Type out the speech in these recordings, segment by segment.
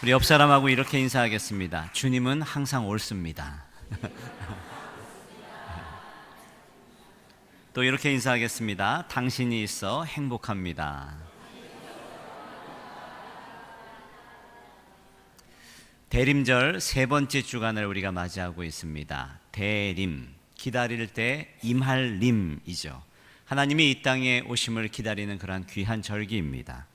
우리 옆 사람하고 이렇게 인사하겠습니다. 주님은 항상 옳습니다. 또 이렇게 인사하겠습니다. 당신이 있어 행복합니다. 대림절 세 번째 주간을 우리가 맞이하고 있습니다. 대림, 기다릴 때 임할 림이죠. 하나님이 이 땅에 오심을 기다리는 그러한 귀한 절기입니다.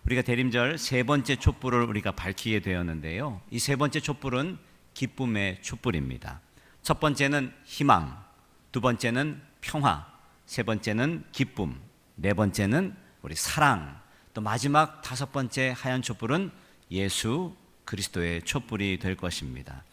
우리가 대림절 세 번째 촛불을 우리가 밝히게 되었는데요. 이 세 번째 촛불은 기쁨의 촛불입니다. 첫 번째는 희망, 두 번째는 평화, 세 번째는 기쁨, 네 번째는 우리 사랑, 또 마지막 다섯 번째 하얀 촛불은 예수 그리스도의 촛불이 될 것입니다.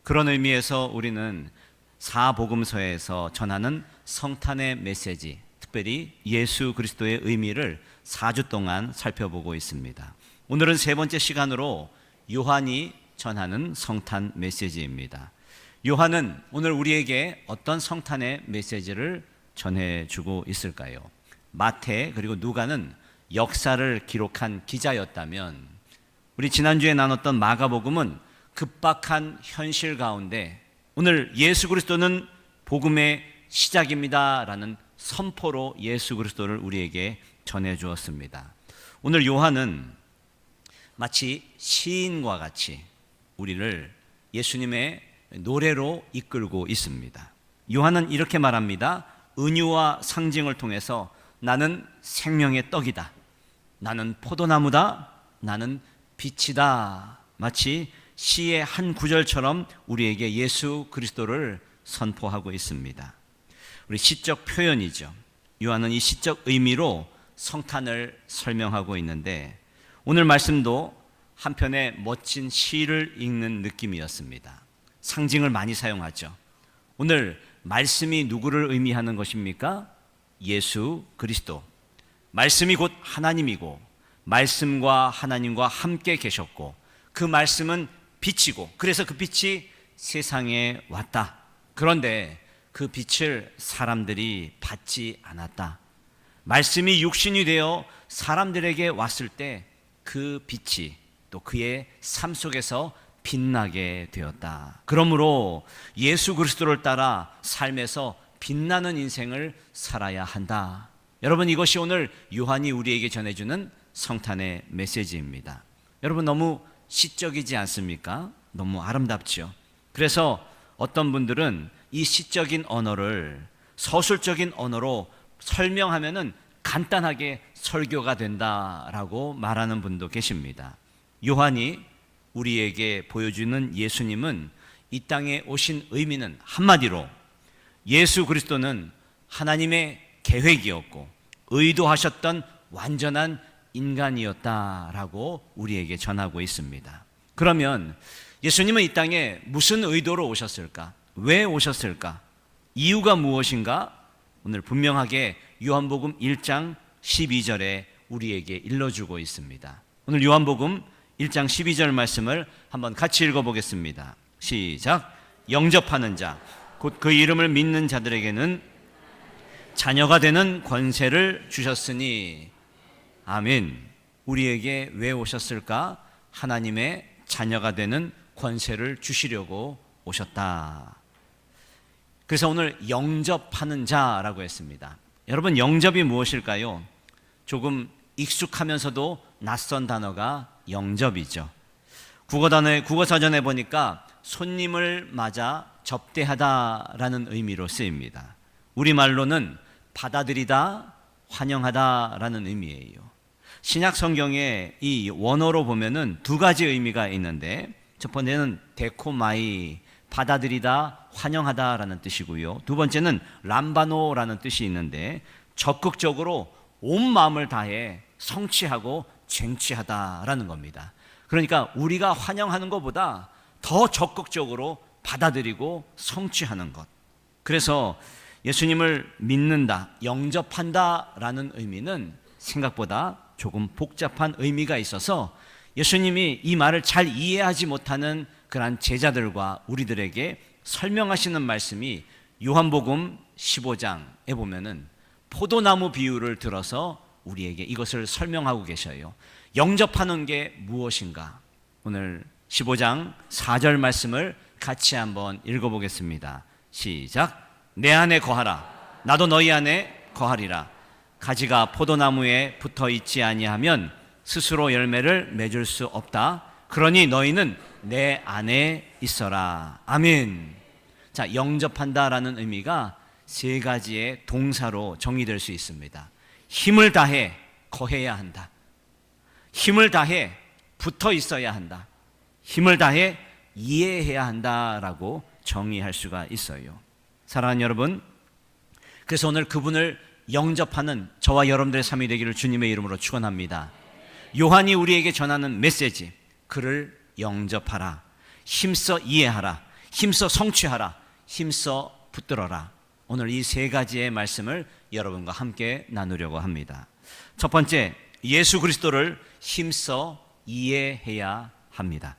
그런 의미에서 우리는 사복음서에서 전하는 성탄의 메시지, 특별히 예수 그리스도의 의미를 4주 동안 살펴보고 있습니다. 오늘은 세 번째 시간으로 요한이 전하는 성탄 메시지입니다. 요한은 오늘 우리에게 어떤 성탄의 메시지를 전해주고 있을까요? 마태 그리고 누가는 역사를 기록한 기자였다면 우리 지난주에 나눴던 마가복음은 급박한 현실 가운데 오늘 예수 그리스도는 복음의 시작입니다라는 선포로 예수 그리스도를 우리에게 전해주었습니다. 오늘 요한은 마치 시인과 같이 우리를 예수님의 노래로 이끌고 있습니다. 요한은 이렇게 말합니다. 은유와 상징을 통해서 나는 생명의 떡이다. 나는 포도나무다. 나는 빛이다. 마치 시의 한 구절처럼 우리에게 예수 그리스도를 선포하고 있습니다. 우리 시적 표현이죠. 요한은 이 시적 의미로 성탄을 설명하고 있는데 오늘 말씀도 한편의 멋진 시를 읽는 느낌이었습니다. 상징을 많이 사용하죠. 오늘 말씀이 누구를 의미하는 것입니까? 예수 그리스도. 말씀이 곧 하나님이고 말씀과 하나님과 함께 계셨고 그 말씀은 빛이고 그래서 그 빛이 세상에 왔다. 그런데 그 빛을 사람들이 받지 않았다. 말씀이 육신이 되어 사람들에게 왔을 때 그 빛이 또 그의 삶 속에서 빛나게 되었다. 그러므로 예수 그리스도를 따라 삶에서 빛나는 인생을 살아야 한다. 여러분, 이것이 오늘 요한이 우리에게 전해주는 성탄의 메시지입니다. 여러분, 너무 시적이지 않습니까? 너무 아름답죠. 그래서 어떤 분들은 이 시적인 언어를 서술적인 언어로 설명하면은 간단하게 설교가 된다라고 말하는 분도 계십니다. 요한이 우리에게 보여주는 예수님은 이 땅에 오신 의미는 한마디로 예수 그리스도는 하나님의 계획이었고 의도하셨던 완전한 인간이었다라고 우리에게 전하고 있습니다. 그러면 예수님은 이 땅에 무슨 의도로 오셨을까? 왜 오셨을까? 이유가 무엇인가? 오늘 분명하게 요한복음 1장 12절에 우리에게 일러주고 있습니다. 오늘 요한복음 1장 12절 말씀을 한번 같이 읽어보겠습니다. 시작. 영접하는 자, 곧 그 이름을 믿는 자들에게는 자녀가 되는 권세를 주셨으니. 아멘. 우리에게 왜 오셨을까? 하나님의 자녀가 되는 권세를 주시려고 오셨다. 그래서 오늘 영접하는 자라고 했습니다. 여러분, 영접이 무엇일까요? 조금 익숙하면서도 낯선 단어가 영접이죠. 국어사전에 보니까 손님을 맞아 접대하다라는 의미로 쓰입니다. 우리말로는 받아들이다, 환영하다라는 의미예요. 신약 성경에 이 원어로 보면은 두 가지 의미가 있는데 첫 번째는 데코마이, 받아들이다, 환영하다라는 뜻이고요. 두 번째는 람바노라는 뜻이 있는데 적극적으로 온 마음을 다해 성취하고 쟁취하다라는 겁니다. 그러니까 우리가 환영하는 것보다 더 적극적으로 받아들이고 성취하는 것. 그래서 예수님을 믿는다, 영접한다라는 의미는 생각보다 조금 복잡한 의미가 있어서 예수님이 이 말을 잘 이해하지 못하는 그러한 제자들과 우리들에게 설명하시는 말씀이 요한복음 15장에 보면은 포도나무 비유를 들어서 우리에게 이것을 설명하고 계셔요. 영접하는 게 무엇인가? 오늘 15장 4절 말씀을 같이 한번 읽어보겠습니다. 시작. 내 안에 거하라. 나도 너희 안에 거하리라. 가지가 포도나무에 붙어 있지 아니하면 스스로 열매를 맺을 수 없다. 그러니 너희는 내 안에 있어라. 아멘. 자, 영접한다라는 의미가 세 가지의 동사로 정의될 수 있습니다. 힘을 다해 거해야 한다. 힘을 다해 붙어 있어야 한다. 힘을 다해 이해해야 한다라고 정의할 수가 있어요. 사랑하는 여러분, 그래서 오늘 그분을 영접하는 저와 여러분들의 삶이 되기를 주님의 이름으로 축원합니다. 요한이 우리에게 전하는 메시지, 그를 영접하라, 힘써 이해하라, 힘써 성취하라, 힘써 붙들어라. 오늘 이 세 가지의 말씀을 여러분과 함께 나누려고 합니다. 첫 번째, 예수 그리스도를 힘써 이해해야 합니다.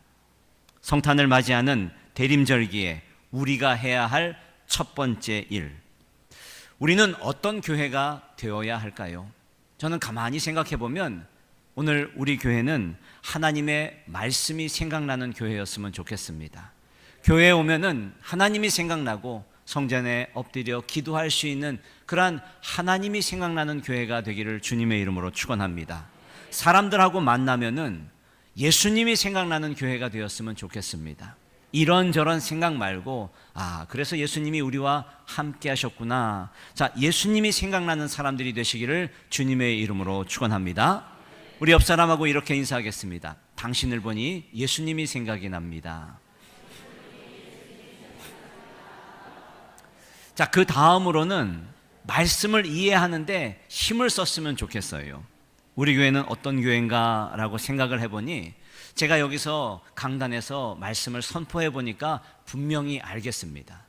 성탄을 맞이하는 대림절기에 우리가 해야 할 첫 번째 일, 우리는 어떤 교회가 되어야 할까요? 저는 가만히 생각해 보면 오늘 우리 교회는 하나님의 말씀이 생각나는 교회였으면 좋겠습니다. 교회에 오면은 하나님이 생각나고 성전에 엎드려 기도할 수 있는 그러한 하나님이 생각나는 교회가 되기를 주님의 이름으로 축원합니다. 사람들하고 만나면은 예수님이 생각나는 교회가 되었으면 좋겠습니다. 이런저런 생각 말고, 그래서 예수님이 우리와 함께 하셨구나. 자, 예수님이 생각나는 사람들이 되시기를 주님의 이름으로 축원합니다. 우리 옆 사람하고 이렇게 인사하겠습니다. 당신을 보니 예수님이 생각이 납니다. 자, 그 다음으로는 말씀을 이해하는데 힘을 썼으면 좋겠어요. 우리 교회는 어떤 교회인가 라고 생각을 해보니 제가 여기서 강단에서 말씀을 선포해 보니까 분명히 알겠습니다.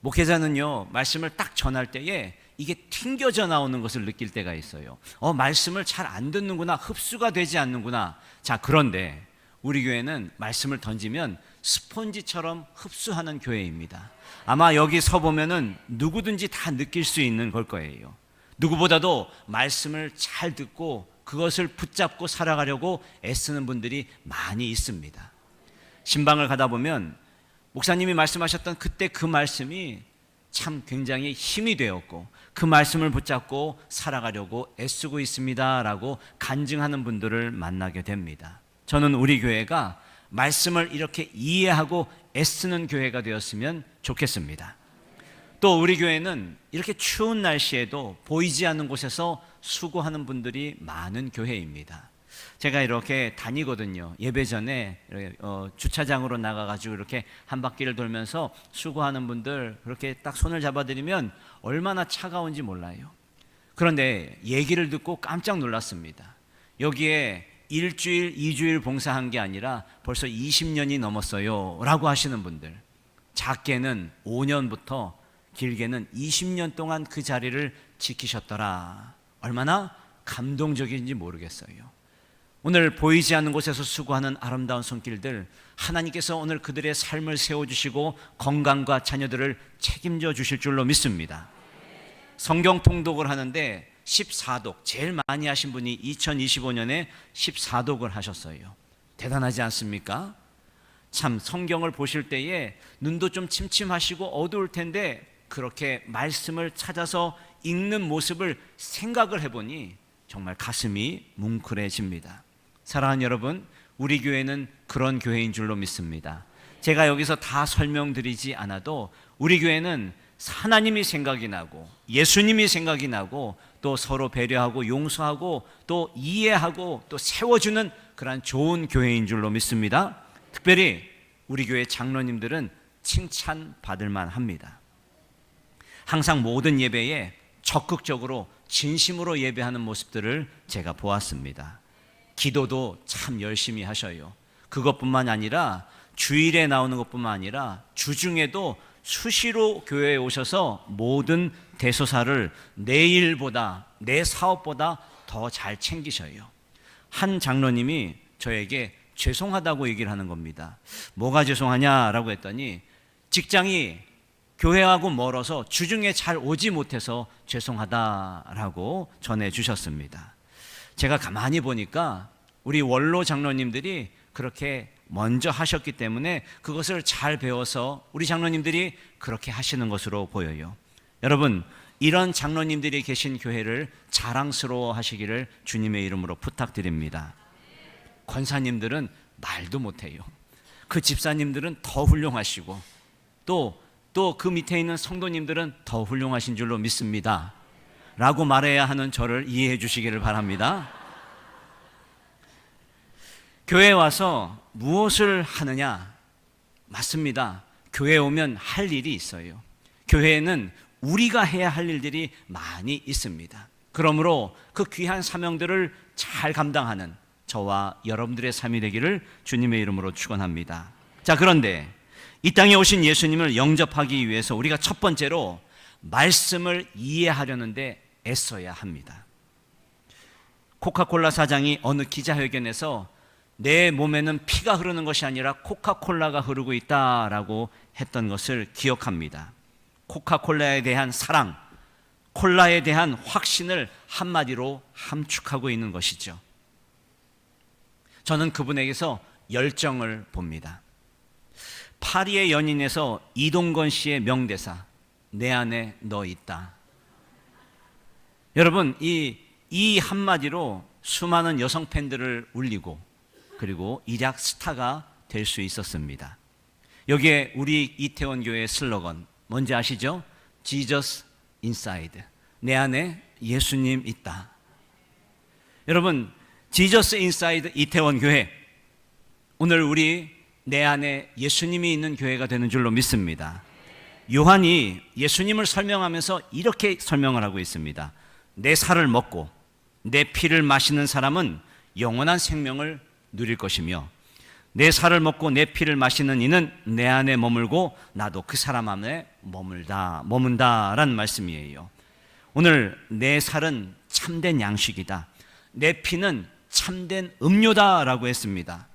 목회자는요, 말씀을 딱 전할 때에 이게 튕겨져 나오는 것을 느낄 때가 있어요. 말씀을 잘 안 듣는구나, 흡수가 되지 않는구나. 자, 그런데 우리 교회는 말씀을 던지면 스폰지처럼 흡수하는 교회입니다. 아마 여기 서 보면은 누구든지 다 느낄 수 있는 걸 거예요. 누구보다도 말씀을 잘 듣고 그것을 붙잡고 살아가려고 애쓰는 분들이 많이 있습니다. 신방을 가다 보면 목사님이 말씀하셨던 그때 그 말씀이 참 굉장히 힘이 되었고 그 말씀을 붙잡고 살아가려고 애쓰고 있습니다 라고 간증하는 분들을 만나게 됩니다. 저는 우리 교회가 말씀을 이렇게 이해하고 애쓰는 교회가 되었으면 좋겠습니다. 또 우리 교회는 이렇게 추운 날씨에도 보이지 않는 곳에서 수고하는 분들이 많은 교회입니다. 제가 이렇게 다니거든요. 예배 전에 주차장으로 나가가지고 이렇게 한 바퀴를 돌면서 수고하는 분들 그렇게 딱 손을 잡아드리면 얼마나 차가운지 몰라요. 그런데 얘기를 듣고 깜짝 놀랐습니다. 여기에 일주일, 2주일 봉사한 게 아니라 벌써 20년이 넘었어요 라고 하시는 분들, 작게는 5년부터 길게는 20년 동안 그 자리를 지키셨더라. 얼마나 감동적인지 모르겠어요. 오늘 보이지 않는 곳에서 수고하는 아름다운 손길들, 하나님께서 오늘 그들의 삶을 세워주시고 건강과 자녀들을 책임져 주실 줄로 믿습니다. 성경 통독을 하는데 14독, 제일 많이 하신 분이 2025년에 14독을 하셨어요. 대단하지 않습니까? 참 성경을 보실 때에 눈도 좀 침침하시고 어두울 텐데 그렇게 말씀을 찾아서 읽는 모습을 생각을 해보니 정말 가슴이 뭉클해집니다. 사랑하는 여러분, 우리 교회는 그런 교회인 줄로 믿습니다. 제가 여기서 다 설명드리지 않아도 우리 교회는 하나님이 생각이 나고 예수님이 생각이 나고 또 서로 배려하고 용서하고 또 이해하고 또 세워주는 그런 좋은 교회인 줄로 믿습니다. 특별히 우리 교회 장로님들은 칭찬받을 만합니다. 항상 모든 예배에 적극적으로 진심으로 예배하는 모습들을 제가 보았습니다. 기도도 참 열심히 하셔요. 그것뿐만 아니라 주일에 나오는 것뿐만 아니라 주중에도 수시로 교회에 오셔서 모든 대소사를 내 일보다 내 사업보다 더 잘 챙기셔요. 한 장로님이 저에게 죄송하다고 얘기를 하는 겁니다. 뭐가 죄송하냐라고 했더니 직장이 교회하고 멀어서 주중에 잘 오지 못해서 죄송하다라고 전해 주셨습니다. 제가 가만히 보니까 우리 원로 장로님들이 그렇게 먼저 하셨기 때문에 그것을 잘 배워서 우리 장로님들이 그렇게 하시는 것으로 보여요. 여러분, 이런 장로님들이 계신 교회를 자랑스러워 하시기를 주님의 이름으로 부탁드립니다. 권사님들은 말도 못해요. 그 집사님들은 더 훌륭하시고 또 그 밑에 있는 성도님들은 더 훌륭하신 줄로 믿습니다 라고 말해야 하는 저를 이해해 주시기를 바랍니다. 교회에 와서 무엇을 하느냐? 맞습니다. 교회에 오면 할 일이 있어요. 교회에는 우리가 해야 할 일들이 많이 있습니다. 그러므로 그 귀한 사명들을 잘 감당하는 저와 여러분들의 삶이 되기를 주님의 이름으로 축원합니다. 자, 그런데 이 땅에 오신 예수님을 영접하기 위해서 우리가 첫 번째로 말씀을 이해하려는데 애써야 합니다. 코카콜라 사장이 어느 기자회견에서 내 몸에는 피가 흐르는 것이 아니라 코카콜라가 흐르고 있다라고 했던 것을 기억합니다. 코카콜라에 대한 사랑, 콜라에 대한 확신을 한마디로 함축하고 있는 것이죠. 저는 그분에게서 열정을 봅니다. 파리의 연인에서 이동건 씨의 명대사, 내 안에 너 있다. 여러분, 이 한마디로 수많은 여성 팬들을 울리고 그리고 일약 스타가 될 수 있었습니다. 여기에 우리 이태원 교회의 슬로건 뭔지 아시죠? Jesus inside. 내 안에 예수님 있다. 여러분, Jesus inside 이태원 교회, 오늘 우리 내 안에 예수님이 있는 교회가 되는 줄로 믿습니다. 요한이 예수님을 설명하면서 이렇게 설명을 하고 있습니다. 내 살을 먹고 내 피를 마시는 사람은 영원한 생명을 누릴 것이며 내 살을 먹고 내 피를 마시는 이는 내 안에 머물고 나도 그 사람 안에 머문다라는 말씀이에요. 오늘 내 살은 참된 양식이다, 내 피는 참된 음료다라고 했습니다.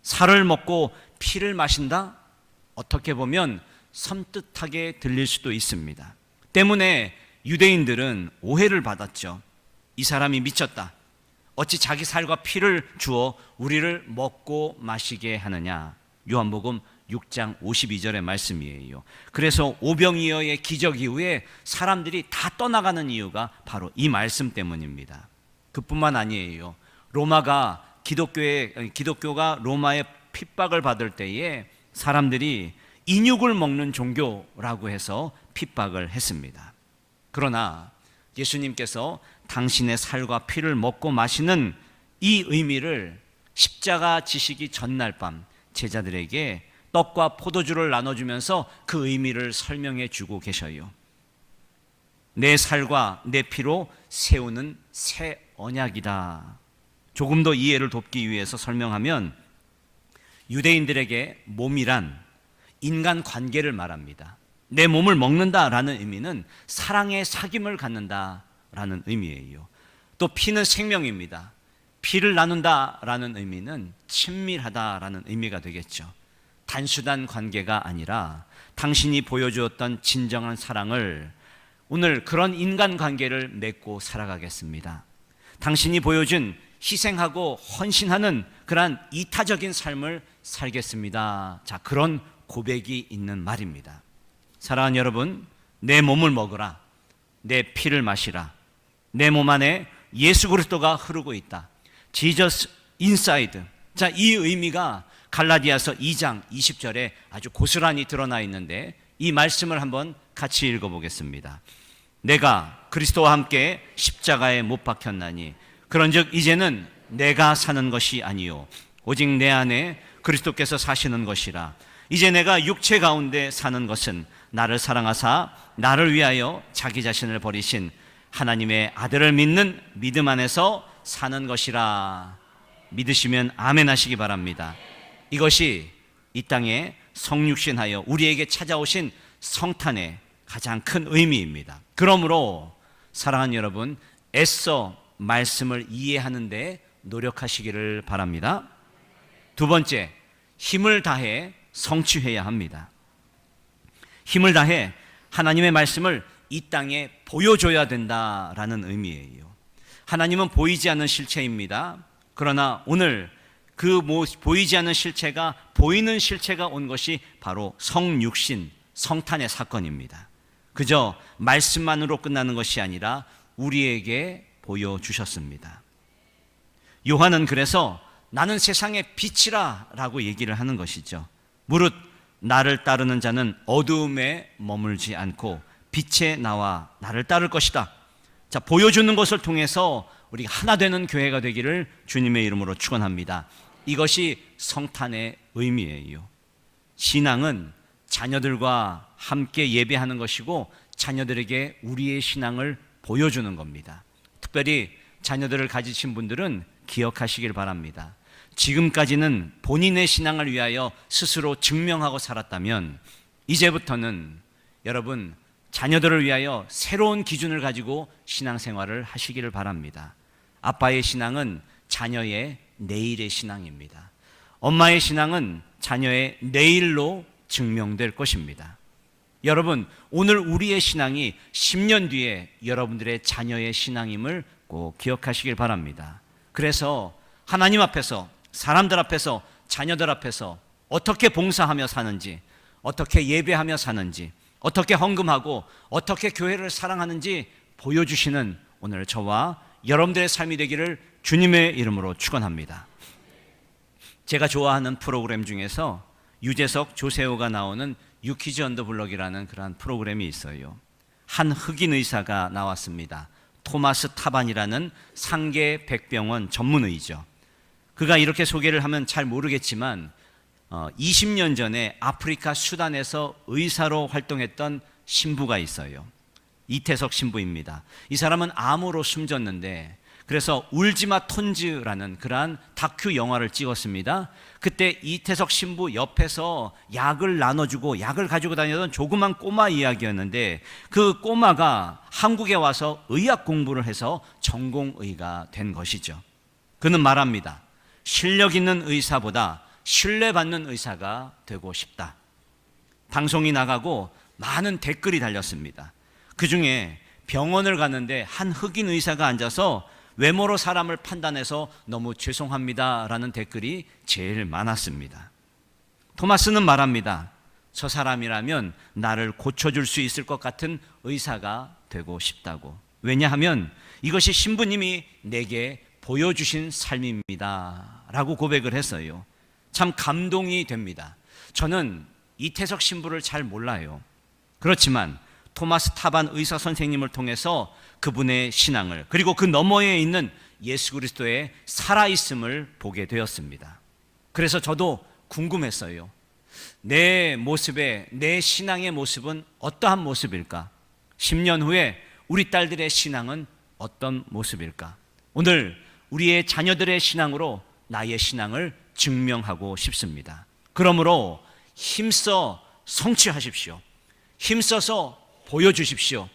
살을 먹고 피를 마신다? 어떻게 보면 섬뜩하게 들릴 수도 있습니다. 때문에 유대인들은 오해를 받았죠. 이 사람이 미쳤다. 어찌 자기 살과 피를 주어 우리를 먹고 마시게 하느냐. 요한복음 6장 52절의 말씀이에요. 그래서 오병이어의 기적 이후에 사람들이 다 떠나가는 이유가 바로 이 말씀 때문입니다. 그뿐만 아니에요. 기독교가 로마의 핍박을 받을 때에 사람들이 인육을 먹는 종교라고 해서 핍박을 했습니다. 그러나 예수님께서 당신의 살과 피를 먹고 마시는 이 의미를 십자가 지시기 전날 밤 제자들에게 떡과 포도주를 나눠주면서 그 의미를 설명해 주고 계셔요. 내 살과 내 피로 세우는 새 언약이다. 조금 더 이해를 돕기 위해서 설명하면 유대인들에게 몸이란 인간 관계를 말합니다. 내 몸을 먹는다라는 의미는 사랑의 사귐을 갖는다라는 의미예요. 또 피는 생명입니다. 피를 나눈다라는 의미는 친밀하다라는 의미가 되겠죠. 단순한 관계가 아니라 당신이 보여주었던 진정한 사랑을 오늘 그런 인간관계를 맺고 살아가겠습니다. 당신이 보여준 희생하고 헌신하는 그러한 이타적인 삶을 살겠습니다. 자, 그런 고백이 있는 말입니다. 사랑하는 여러분, 내 몸을 먹으라, 내 피를 마시라. 내 몸 안에 예수 그리스도가 흐르고 있다. Jesus inside. 자, 이 의미가 갈라디아서 2장 20절에 아주 고스란히 드러나 있는데 이 말씀을 한번 같이 읽어보겠습니다. 내가 그리스도와 함께 십자가에 못 박혔나니 그런즉 이제는 내가 사는 것이 아니요 오직 내 안에 그리스도께서 사시는 것이라. 이제 내가 육체 가운데 사는 것은 나를 사랑하사 나를 위하여 자기 자신을 버리신 하나님의 아들을 믿는 믿음 안에서 사는 것이라. 믿으시면 아멘 하시기 바랍니다. 이것이 이 땅에 성육신하여 우리에게 찾아오신 성탄의 가장 큰 의미입니다. 그러므로 사랑하는 여러분, 애써 말씀을 이해하는 데 노력하시기를 바랍니다. 두 번째, 힘을 다해 성취해야 합니다. 힘을 다해 하나님의 말씀을 이 땅에 보여줘야 된다라는 의미예요. 하나님은 보이지 않는 실체입니다. 그러나 오늘 보이지 않는 실체가 보이는 실체가 온 것이 바로 성육신, 성탄의 사건입니다. 그저 말씀만으로 끝나는 것이 아니라 우리에게 보여주셨습니다. 요한은 그래서 나는 세상의 빛이라 라고 얘기를 하는 것이죠. 무릇 나를 따르는 자는 어두움에 머물지 않고 빛에 나와 나를 따를 것이다. 자, 보여주는 것을 통해서 우리가 하나 되는 교회가 되기를 주님의 이름으로 축원합니다. 이것이 성탄의 의미예요. 신앙은 자녀들과 함께 예배하는 것이고 자녀들에게 우리의 신앙을 보여주는 겁니다. 특별히 자녀들을 가지신 분들은 기억하시길 바랍니다. 지금까지는 본인의 신앙을 위하여 스스로 증명하고 살았다면 이제부터는 여러분 자녀들을 위하여 새로운 기준을 가지고 신앙생활을 하시기를 바랍니다. 아빠의 신앙은 자녀의 내일의 신앙입니다. 엄마의 신앙은 자녀의 내일로 증명될 것입니다. 여러분, 오늘 우리의 신앙이 10년 뒤에 여러분들의 자녀의 신앙임을 꼭 기억하시길 바랍니다. 그래서 하나님 앞에서, 사람들 앞에서, 자녀들 앞에서 어떻게 봉사하며 사는지, 어떻게 예배하며 사는지, 어떻게 헌금하고 어떻게 교회를 사랑하는지 보여주시는 오늘 저와 여러분들의 삶이 되기를 주님의 이름으로 축원합니다. 제가 좋아하는 프로그램 중에서 유재석, 조세호가 나오는 유키즈 언더 블럭이라는 그러한 프로그램이 있어요. 한 흑인 의사가 나왔습니다. 토마스 타반이라는 상계 백병원 전문의죠. 그가 이렇게 소개를 하면 잘 모르겠지만 20년 전에 아프리카 수단에서 의사로 활동했던 신부가 있어요. 이태석 신부입니다. 이 사람은 암으로 숨졌는데 그래서 울지마 톤즈라는 그러한 다큐 영화를 찍었습니다. 그때 이태석 신부 옆에서 약을 나눠주고 약을 가지고 다니던 조그만 꼬마 이야기였는데 그 꼬마가 한국에 와서 의학 공부를 해서 전공의가 된 것이죠. 그는 말합니다. 실력 있는 의사보다 신뢰받는 의사가 되고 싶다. 방송이 나가고 많은 댓글이 달렸습니다. 그 중에 병원을 갔는데 한 흑인 의사가 앉아서 외모로 사람을 판단해서 너무 죄송합니다 라는 댓글이 제일 많았습니다. 토마스는 말합니다. 저 사람이라면 나를 고쳐줄 수 있을 것 같은 의사가 되고 싶다고. 왜냐하면 이것이 신부님이 내게 보여주신 삶입니다 라고 고백을 했어요. 참 감동이 됩니다. 저는 이태석 신부를 잘 몰라요. 그렇지만 토마스 타반 의사 선생님을 통해서 그분의 신앙을 그리고 그 너머에 있는 예수 그리스도의 살아있음을 보게 되었습니다. 그래서 저도 궁금했어요. 내 모습에, 내 신앙의 모습은 어떠한 모습일까? 10년 후에 우리 딸들의 신앙은 어떤 모습일까? 오늘 우리의 자녀들의 신앙으로 나의 신앙을 증명하고 싶습니다. 그러므로 힘써 성취하십시오. 힘써서 보여주십시오.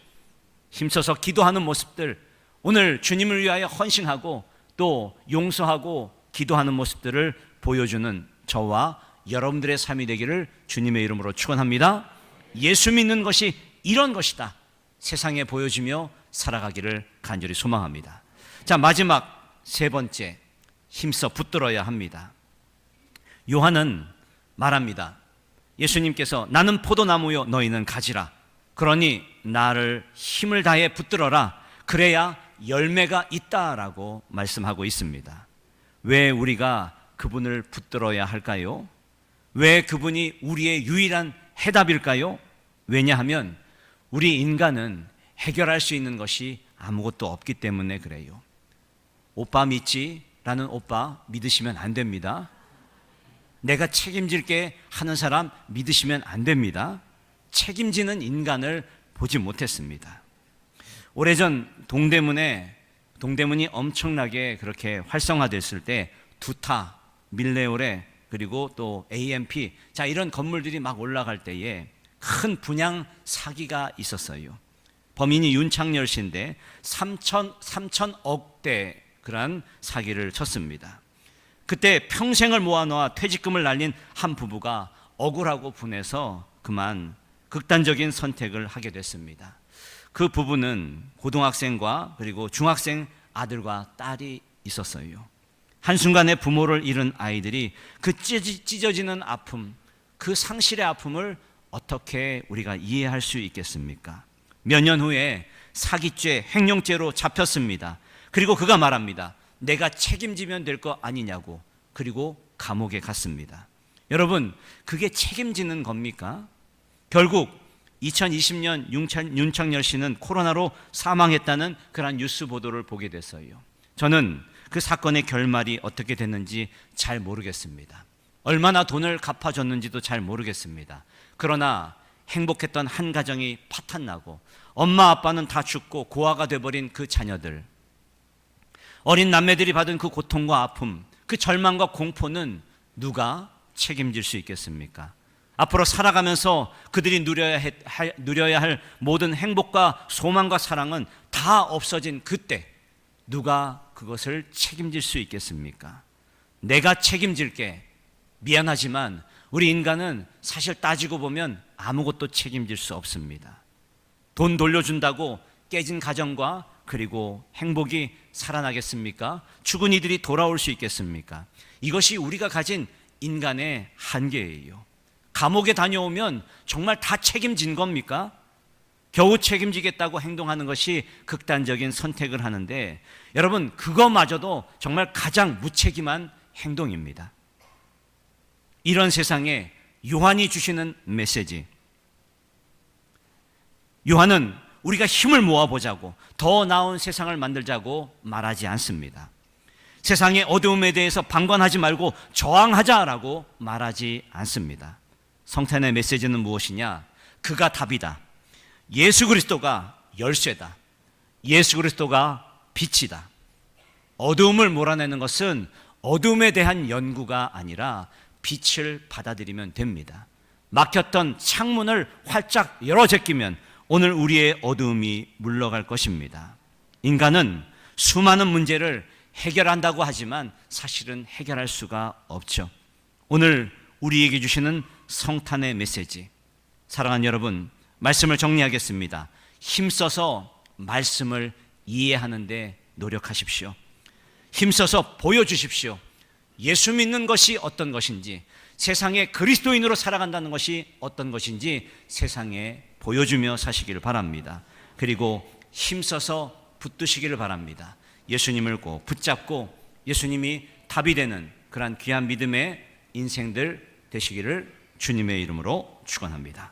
힘써서 기도하는 모습들, 오늘 주님을 위하여 헌신하고 또 용서하고 기도하는 모습들을 보여주는 저와 여러분들의 삶이 되기를 주님의 이름으로 축원합니다. 예수 믿는 것이 이런 것이다. 세상에 보여주며 살아가기를 간절히 소망합니다. 자, 마지막 세 번째, 힘써 붙들어야 합니다. 요한은 말합니다. 예수님께서 나는 포도나무요 너희는 가지라. 그러니 나를 힘을 다해 붙들어라. 그래야 열매가 있다라고 말씀하고 있습니다. 왜 우리가 그분을 붙들어야 할까요? 왜 그분이 우리의 유일한 해답일까요? 왜냐하면 우리 인간은 해결할 수 있는 것이 아무것도 없기 때문에 그래요. 오빠 믿지? 라는 오빠 믿으시면 안 됩니다. 내가 책임질게 하는 사람 믿으시면 안 됩니다. 책임지는 인간을 보지 못했습니다. 오래전 동대문이 엄청나게 그렇게 활성화됐을 때 두타, 밀레오레 그리고 또 AMP 자 이런 건물들이 막 올라갈 때에 큰 분양 사기가 있었어요. 범인이 윤창열 씨인데 3천억대 그런 사기를 쳤습니다. 그때 평생을 모아놓아 퇴직금을 날린 한 부부가 억울하고 분해서 그만 극단적인 선택을 하게 됐습니다. 그 부부는 고등학생과 그리고 중학생 아들과 딸이 있었어요. 한순간에 부모를 잃은 아이들이 그 찢어지는 아픔, 그 상실의 아픔을 어떻게 우리가 이해할 수 있겠습니까? 몇 년 후에 사기죄, 횡령죄로 잡혔습니다. 그리고 그가 말합니다. 내가 책임지면 될 거 아니냐고. 그리고 감옥에 갔습니다. 여러분, 그게 책임지는 겁니까? 결국 2020년 윤창열 씨는 코로나로 사망했다는 그런 뉴스 보도를 보게 됐어요. 저는 그 사건의 결말이 어떻게 됐는지 잘 모르겠습니다. 얼마나 돈을 갚아줬는지도 잘 모르겠습니다. 그러나 행복했던 한 가정이 파탄나고 엄마 아빠는 다 죽고 고아가 돼버린 그 자녀들, 어린 남매들이 받은 그 고통과 아픔, 그 절망과 공포는 누가 책임질 수 있겠습니까? 앞으로 살아가면서 그들이 누려야 할 모든 행복과 소망과 사랑은 다 없어진 그때 누가 그것을 책임질 수 있겠습니까? 내가 책임질게. 미안하지만 우리 인간은 사실 따지고 보면 아무것도 책임질 수 없습니다. 돈 돌려준다고 깨진 가정과 그리고 행복이 살아나겠습니까? 죽은 이들이 돌아올 수 있겠습니까? 이것이 우리가 가진 인간의 한계예요. 감옥에 다녀오면 정말 다 책임진 겁니까? 겨우 책임지겠다고 행동하는 것이 극단적인 선택을 하는데, 여러분, 그거마저도 정말 가장 무책임한 행동입니다. 이런 세상에 요한이 주시는 메시지, 요한은 우리가 힘을 모아보자고, 더 나은 세상을 만들자고 말하지 않습니다. 세상의 어두움에 대해서 방관하지 말고 저항하자라고 말하지 않습니다. 성탄의 메시지는 무엇이냐? 그가 답이다. 예수 그리스도가 열쇠다. 예수 그리스도가 빛이다. 어두움을 몰아내는 것은 어둠에 대한 연구가 아니라 빛을 받아들이면 됩니다. 막혔던 창문을 활짝 열어 제끼면 오늘 우리의 어두움이 물러갈 것입니다. 인간은 수많은 문제를 해결한다고 하지만 사실은 해결할 수가 없죠. 오늘 우리에게 주시는 성탄의 메시지, 사랑하는 여러분, 말씀을 정리하겠습니다. 힘써서 말씀을 이해하는데 노력하십시오. 힘써서 보여주십시오. 예수 믿는 것이 어떤 것인지, 세상에 그리스도인으로 살아간다는 것이 어떤 것인지 세상에 보여주며 사시기를 바랍니다. 그리고 힘써서 붙드시기를 바랍니다. 예수님을 꼭 붙잡고 예수님이 답이 되는 그러한 귀한 믿음의 인생들 되시기를 주님의 이름으로 축원합니다.